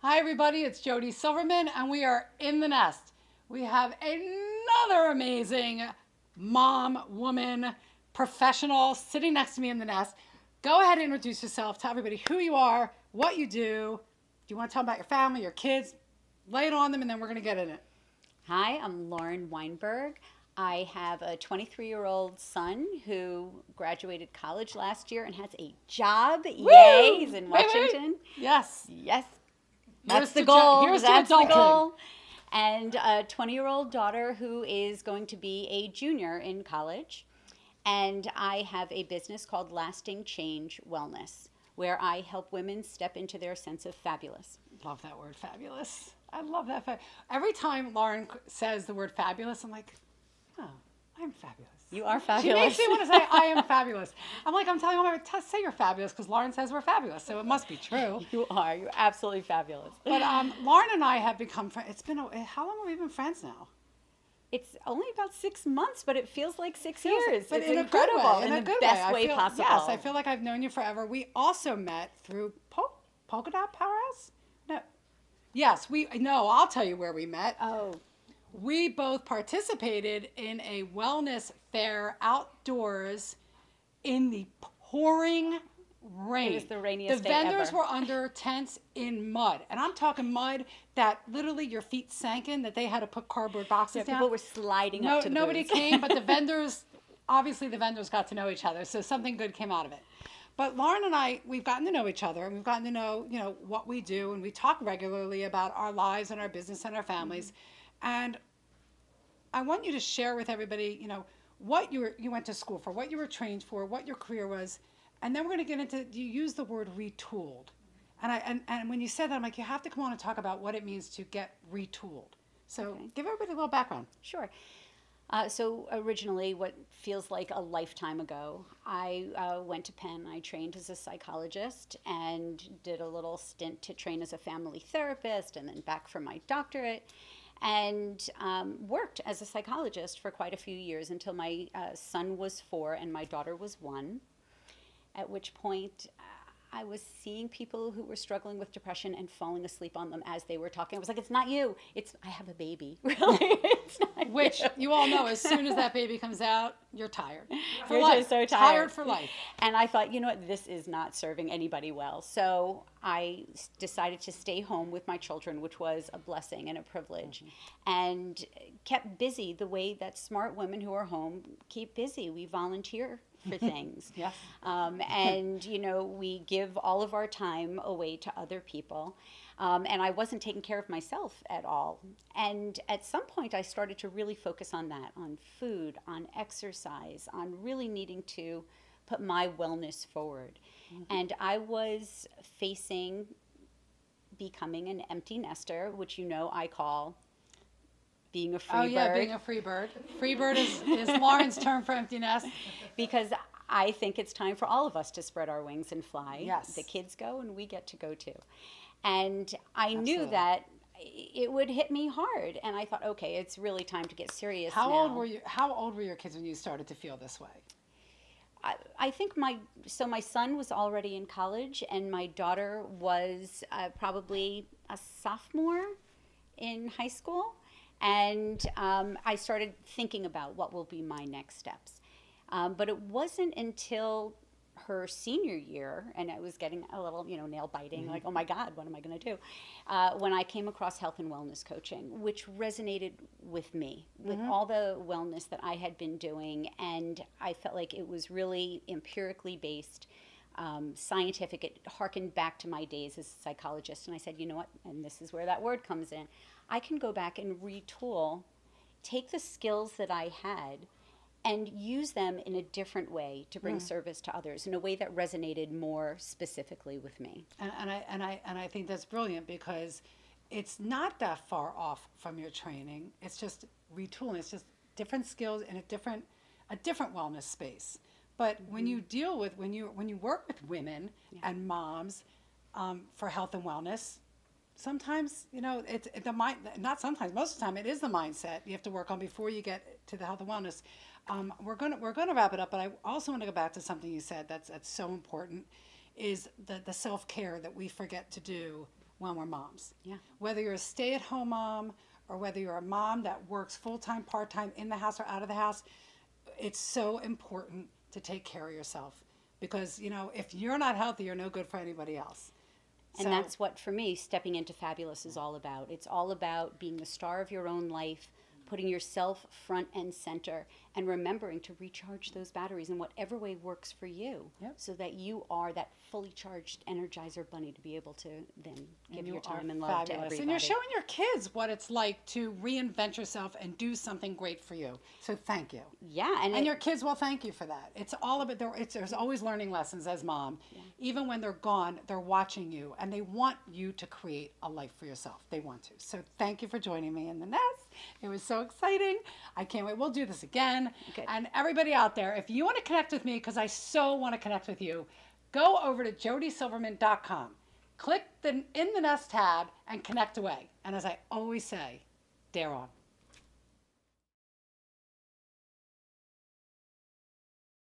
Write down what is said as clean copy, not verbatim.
Hi, everybody. It's Jodi Silverman, and we are in the nest. We have another amazing mom, woman, professional sitting next to me in the nest. Go ahead and introduce yourself. Tell everybody who you are, what you do. Do you want to tell them about your family, your kids? Lay it on them, and then we're going to get in it. Hi, I'm Lauren Weinberg. I have a 23-year-old son who graduated college last year and has a job. Yay, Woo! he's in Wait. Washington. Yes. Yes, Here's that's the to goal. here's to That's the adulting. goal. And a 20-year-old daughter who is going to be a junior in college. And I have a business called Lasting Change Wellness, where I help women step into their sense of fabulous. Love that word, fabulous. I love that. Every time Lauren says the word fabulous, I'm like, oh, I'm fabulous. You are She makes fabulous. me want to say I am fabulous. I'm telling her, say you're fabulous because Lauren says we're fabulous, so it must be true. You are. You're absolutely fabulous. But Lauren and I have become friends. How long have we been friends now? It's only about 6 months, but it feels like six Feels- years. but It's in incredible a good way, in in a the good best way. way possible. Yes, I feel like I've known you forever. We also met through Polka Dot Powerhouse. No, yes, we. No, I'll tell you where we met. Oh, We both participated in a wellness fair outdoors in the pouring rain. it was the The rainiest day vendors ever. were under tents in mud. And I'm talking mud that literally your feet sank in, that they had to put cardboard boxes Yeah, down. people were sliding up to the Nobody booths. came, but the vendors, obviously the vendors got to know each other. So something good came out of it. But Lauren and I, we've gotten to know each other, and we've gotten to know, what we do, and we talk regularly about our lives and our business and our families. And I want you to share with everybody, what you went to school for, what you were trained for, what your career was, and then we're going to get into. You use the word retooled, and when you said that, I'm like, you have to come on and talk about what it means to get retooled. So Okay. give everybody a little background. Sure. So originally, what feels like a lifetime ago, I went to Penn. I trained as a psychologist and did a little stint to train as a family therapist, and then back for my doctorate, and worked as a psychologist for quite a few years until my son was 4 and my daughter was 1. At which point, I was seeing people who were struggling with depression and falling asleep on them as they were talking. I was like, "It's not you. I have a baby. Really, it's not Which you." you all know, as soon as that baby comes out, you're tired for You're life. just so Tired tired. for life. And I thought, you know what, this is not serving anybody well. So I decided to stay home with my children, which was a blessing and a privilege, and kept busy the way that smart women who are home keep busy. We volunteer for things. Yes. And, we give all of our time away to other people. And I wasn't taking care of myself at all. And at some point, I started to really focus on that, on food, on exercise, on really needing to put my wellness forward. And I was facing becoming an empty nester, which I call being a free Oh yeah, bird. being a free bird. Free bird is Lauren's term for empty nest. Because I think it's time for all of us to spread our wings and fly. Yes. The kids go and we get to go too. And I knew Absolutely. that it would hit me hard. And I thought, okay, it's really time to get serious How now. old were you? How old were your kids when you started to feel this way? I think my son was already in college and my daughter was probably a sophomore in high school. And I started thinking about what will be my next steps. But it wasn't until her senior year, and I was getting a little, nail biting, like, oh my God, what am I going to do? When I came across health and wellness coaching, which resonated with me, with all the wellness that I had been doing. And I felt like it was really empirically based, scientific. It harkened back to my days as a psychologist. And I said, you know what? And this is where that word comes in. I can go back and retool, take the skills that I had and use them in a different way to bring service to others in a way that resonated more specifically with me. And I think that's brilliant because it's not that far off from your training. It's just retooling. It's just different skills in a different wellness space. But when you deal with when you work with women and moms for health and wellness, sometimes it's the mind. Not sometimes, most of the time, it is the mindset you have to work on before you get to the health and wellness. We're gonna wrap it up, but I also want to go back to something you said that's so important, is the self care that we forget to do when we're moms. Yeah. Whether you're a stay-at-home mom or whether you're a mom that works full-time, part-time, in the house or out of the house, it's so important to take care of yourself because, if you're not healthy, you're no good for anybody else. And So- that's what, for me, stepping into fabulous is all about. It's all about being the star of your own life, putting yourself front and center, and remembering to recharge those batteries in whatever way works for you. Yep. So that you are that fully charged Energizer bunny to be able to then give you your time are and love to fabulous. everybody. And you're showing your kids what it's like to reinvent yourself and do something great for you. So thank you. Yeah. And your kids will thank you for that. It's all about there's always learning lessons as mom. Yeah. Even when they're gone, they're watching you and they want you to create a life for yourself. They want to. So thank you for joining me in the nest. It was so exciting. I can't wait. We'll do this again. Good. And everybody out there, if you want to connect with me, because I so want to connect with you, go over to jodisilverman.com. Click the In the Nest tab and connect away. And as I always say, dare on.